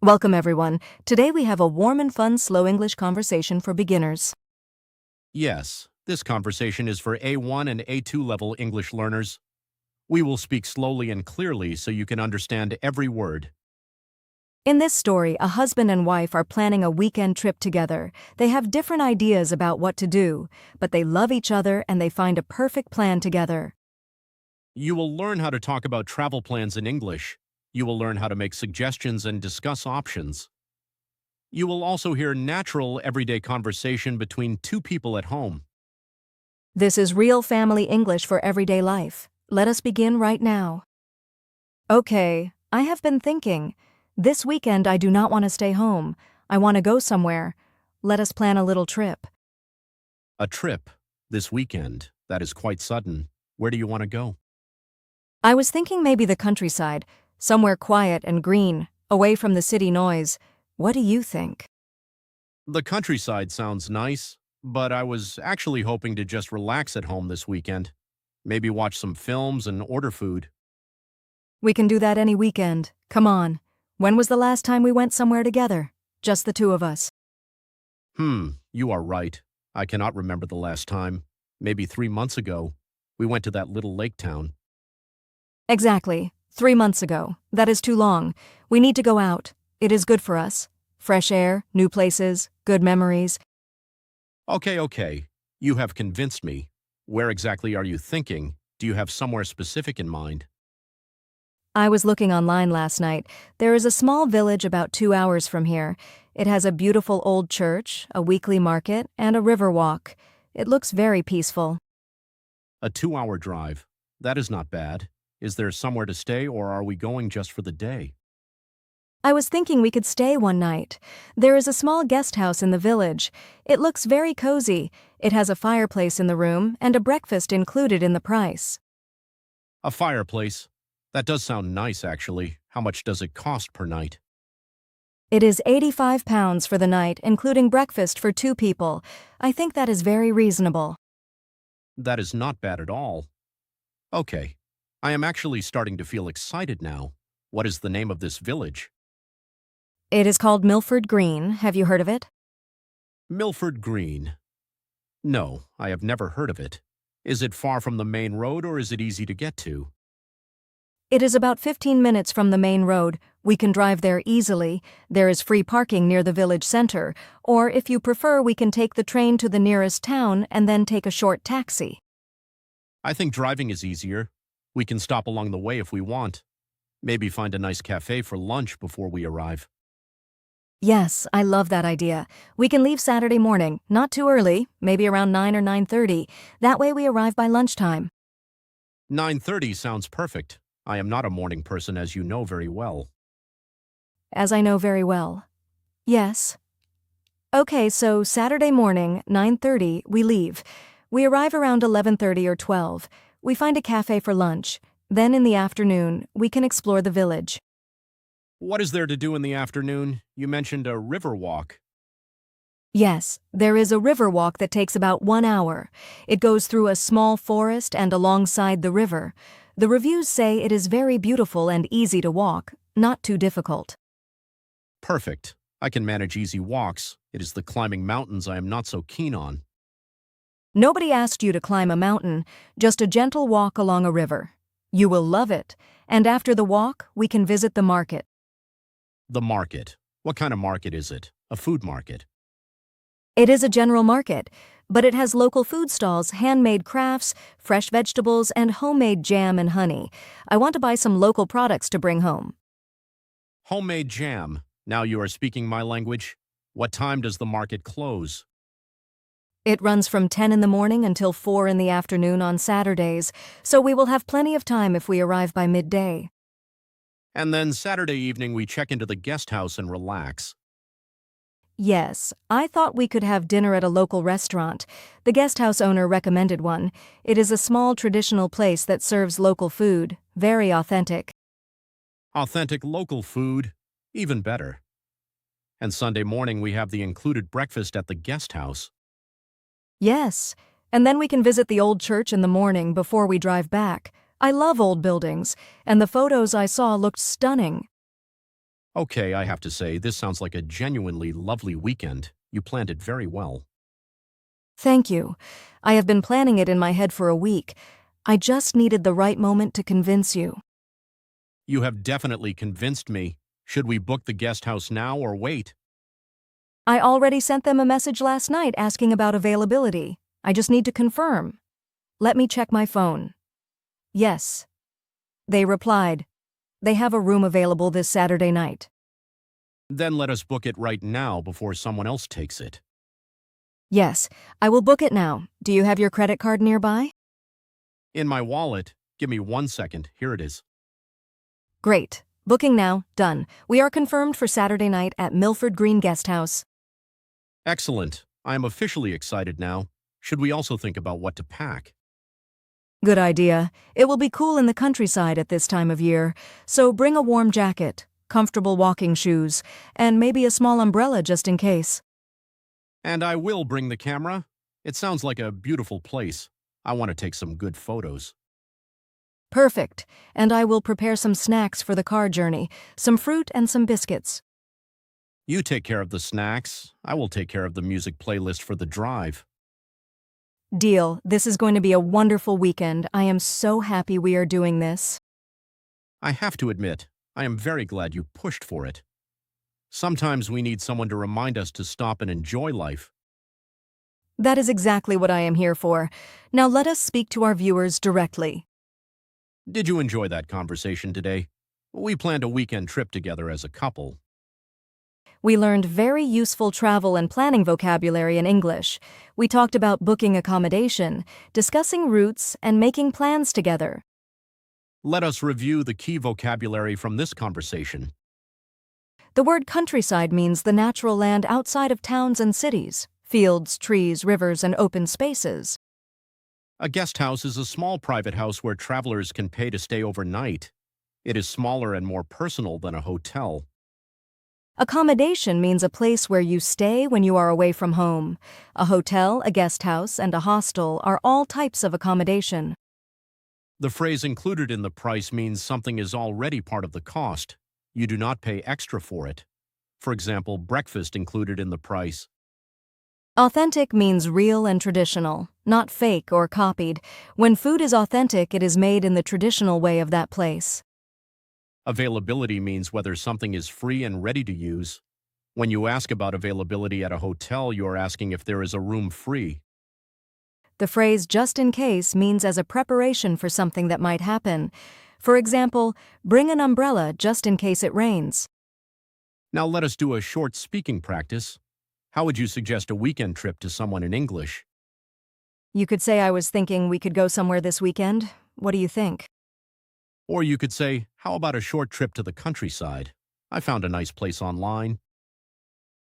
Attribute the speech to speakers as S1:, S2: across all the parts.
S1: Welcome, everyone. Today we have a warm and fun slow English conversation for beginners.
S2: Yes, this conversation is for A1 and A2 level English learners. We will speak slowly and clearly so you can understand every word.
S1: In this story, a husband and wife are planning a weekend trip together. They have different ideas about what to do, but they love each other and they find a perfect plan together.
S2: You will learn how to talk about travel plans in English. You will learn how to make suggestions and discuss options. You will also hear natural, everyday conversation between two people at home.
S1: This is real family English for everyday life. Let us begin right now. Okay, I have been thinking. This weekend I do not want to stay home. I want to go somewhere. Let us plan a little trip.
S2: A trip, this weekend, that is quite sudden. Where do you want to go?
S1: I was thinking maybe the countryside, somewhere quiet and green, away from the city noise. What do you think?
S2: The countryside sounds nice, but I was actually hoping to just relax at home this weekend. Maybe watch some films and order food.
S1: We can do that any weekend. Come on. When was the last time we went somewhere together? Just the two of us.
S2: You are right. I cannot remember the last time. Maybe 3 months ago. We went to that little lake town.
S1: Exactly. 3 months ago. That is too long. We need to go out. It is good for us. Fresh air, new places, good memories.
S2: Okay. You have convinced me. Where exactly are you thinking? Do you have somewhere specific in mind?
S1: I was looking online last night. There is a small village about 2 hours from here. It has a beautiful old church, a weekly market, and a river walk. It looks very peaceful.
S2: A 2-hour drive. That is not bad. Is there somewhere to stay, or are we going just for the day?
S1: I was thinking we could stay one night. There is a small guest house in the village. It looks very cozy. It has a fireplace in the room and a breakfast included in the price.
S2: A fireplace. That does sound nice, actually. How much does it cost per night?
S1: It is £85 for the night, including breakfast for 2 people. I think that is very reasonable.
S2: That is not bad at all. Okay. I am actually starting to feel excited now. What is the name of this village?
S1: It is called Milford Green. Have you heard of it?
S2: Milford Green. No, I have never heard of it. Is it far from the main road, or is it easy to get to?
S1: It is about 15 minutes from the main road. We can drive there easily. There is free parking near the village center. Or if you prefer, we can take the train to the nearest town and then take a short taxi.
S2: I think driving is easier. We can stop along the way if we want. Maybe find a nice cafe for lunch before we arrive.
S1: Yes, I love that idea. We can leave Saturday morning, not too early, maybe around 9 or 9:30. That way we arrive by lunchtime.
S2: 9:30 sounds perfect. I am not a morning person, as you know very well.
S1: As I know very well. Yes. Okay, so Saturday morning, 9:30, we leave. We arrive around 11:30 or 12. We find a cafe for lunch. Then in the afternoon, we can explore the village.
S2: What is there to do in the afternoon? You mentioned a river walk.
S1: Yes, there is a river walk that takes about 1 hour. It goes through a small forest and alongside the river. The reviews say it is very beautiful and easy to walk, not too difficult.
S2: Perfect. I can manage easy walks. It is the climbing mountains I am not so keen on.
S1: Nobody asked you to climb a mountain, just a gentle walk along a river. You will love it, and after the walk, we can visit the market.
S2: The market. What kind of market is it? A food market.
S1: It is a general market, but it has local food stalls, handmade crafts, fresh vegetables, and homemade jam and honey. I want to buy some local products to bring home.
S2: Homemade jam. Now you are speaking my language. What time does the market close?
S1: It runs from 10 in the morning until 4 in the afternoon on Saturdays, so we will have plenty of time if we arrive by midday.
S2: And then Saturday evening we check into the guest house and relax.
S1: Yes, I thought we could have dinner at a local restaurant. The guest house owner recommended one. It is a small traditional place that serves local food, very authentic.
S2: Authentic local food, even better. And Sunday morning we have the included breakfast at the guest house.
S1: Yes, and then we can visit the old church in the morning before we drive back. I love old buildings, and the photos I saw looked stunning.
S2: Okay, I have to say, this sounds like a genuinely lovely weekend. You planned it very well.
S1: Thank you. I have been planning it in my head for a week. I just needed the right moment to convince you.
S2: You have definitely convinced me. Should we book the guest house now or wait?
S1: I already sent them a message last night asking about availability. I just need to confirm. Let me check my phone. Yes. They replied. They have a room available this Saturday night.
S2: Then let us book it right now before someone else takes it.
S1: Yes, I will book it now. Do you have your credit card nearby?
S2: In my wallet, give me 1 second, here it is.
S1: Great. Booking now. Done. We are confirmed for Saturday night at Milford Green Guesthouse.
S2: Excellent. I am officially excited now. Should we also think about what to pack?
S1: Good idea. It will be cool in the countryside at this time of year, so bring a warm jacket, comfortable walking shoes, and maybe a small umbrella just in case.
S2: And I will bring the camera. It sounds like a beautiful place. I want to take some good photos.
S1: Perfect. And I will prepare some snacks for the car journey, some fruit and some biscuits.
S2: You take care of the snacks. I will take care of the music playlist for the drive.
S1: Deal. This is going to be a wonderful weekend. I am so happy we are doing this.
S2: I have to admit, I am very glad you pushed for it. Sometimes we need someone to remind us to stop and enjoy life.
S1: That is exactly what I am here for. Now let us speak to our viewers directly.
S2: Did you enjoy that conversation today? We planned a weekend trip together as a couple.
S1: We learned very useful travel and planning vocabulary in English. We talked about booking accommodation, discussing routes, and making plans together.
S2: Let us review the key vocabulary from this conversation.
S1: The word countryside means the natural land outside of towns and cities, fields, trees, rivers, and open spaces.
S2: A guest house is a small private house where travelers can pay to stay overnight. It is smaller and more personal than a hotel.
S1: Accommodation means a place where you stay when you are away from home. A hotel, a guest house, and a hostel are all types of accommodation.
S2: The phrase included in the price means something is already part of the cost. You do not pay extra for it. For example, breakfast included in the price.
S1: Authentic means real and traditional, not fake or copied. When food is authentic, it is made in the traditional way of that place.
S2: Availability means whether something is free and ready to use. When you ask about availability at a hotel, you are asking if there is a room free.
S1: The phrase just in case means as a preparation for something that might happen. For example, bring an umbrella just in case it rains.
S2: Now let us do a short speaking practice. How would you suggest a weekend trip to someone in English?
S1: You could say I was thinking we could go somewhere this weekend. What do you think?
S2: Or you could say, how about a short trip to the countryside? I found a nice place online.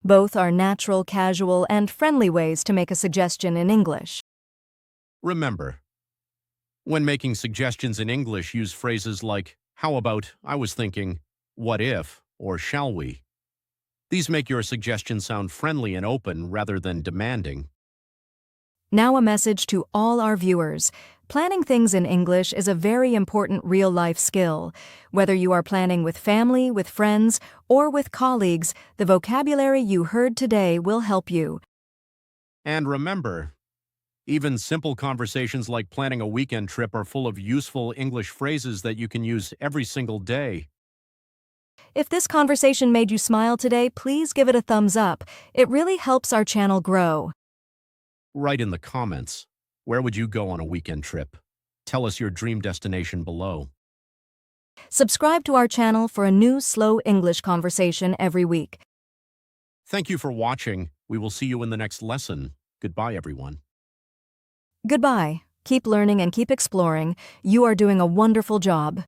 S1: Both are natural, casual, and friendly ways to make a suggestion in English.
S2: Remember, when making suggestions in English, use phrases like, how about, I was thinking, what if, or shall we? These make your suggestion sound friendly and open rather than demanding.
S1: Now a message to all our viewers. Planning things in English is a very important real-life skill. Whether you are planning with family, with friends, or with colleagues, the vocabulary you heard today will help you.
S2: And remember, even simple conversations like planning a weekend trip are full of useful English phrases that you can use every single day.
S1: If this conversation made you smile today, please give it a thumbs up. It really helps our channel grow.
S2: Write in the comments, where would you go on a weekend trip? Tell us your dream destination below.
S1: Subscribe to our channel for a new slow English conversation every week.
S2: Thank you for watching. We will see you in the next lesson. Goodbye, everyone.
S1: Goodbye. Keep learning and keep exploring. You are doing a wonderful job.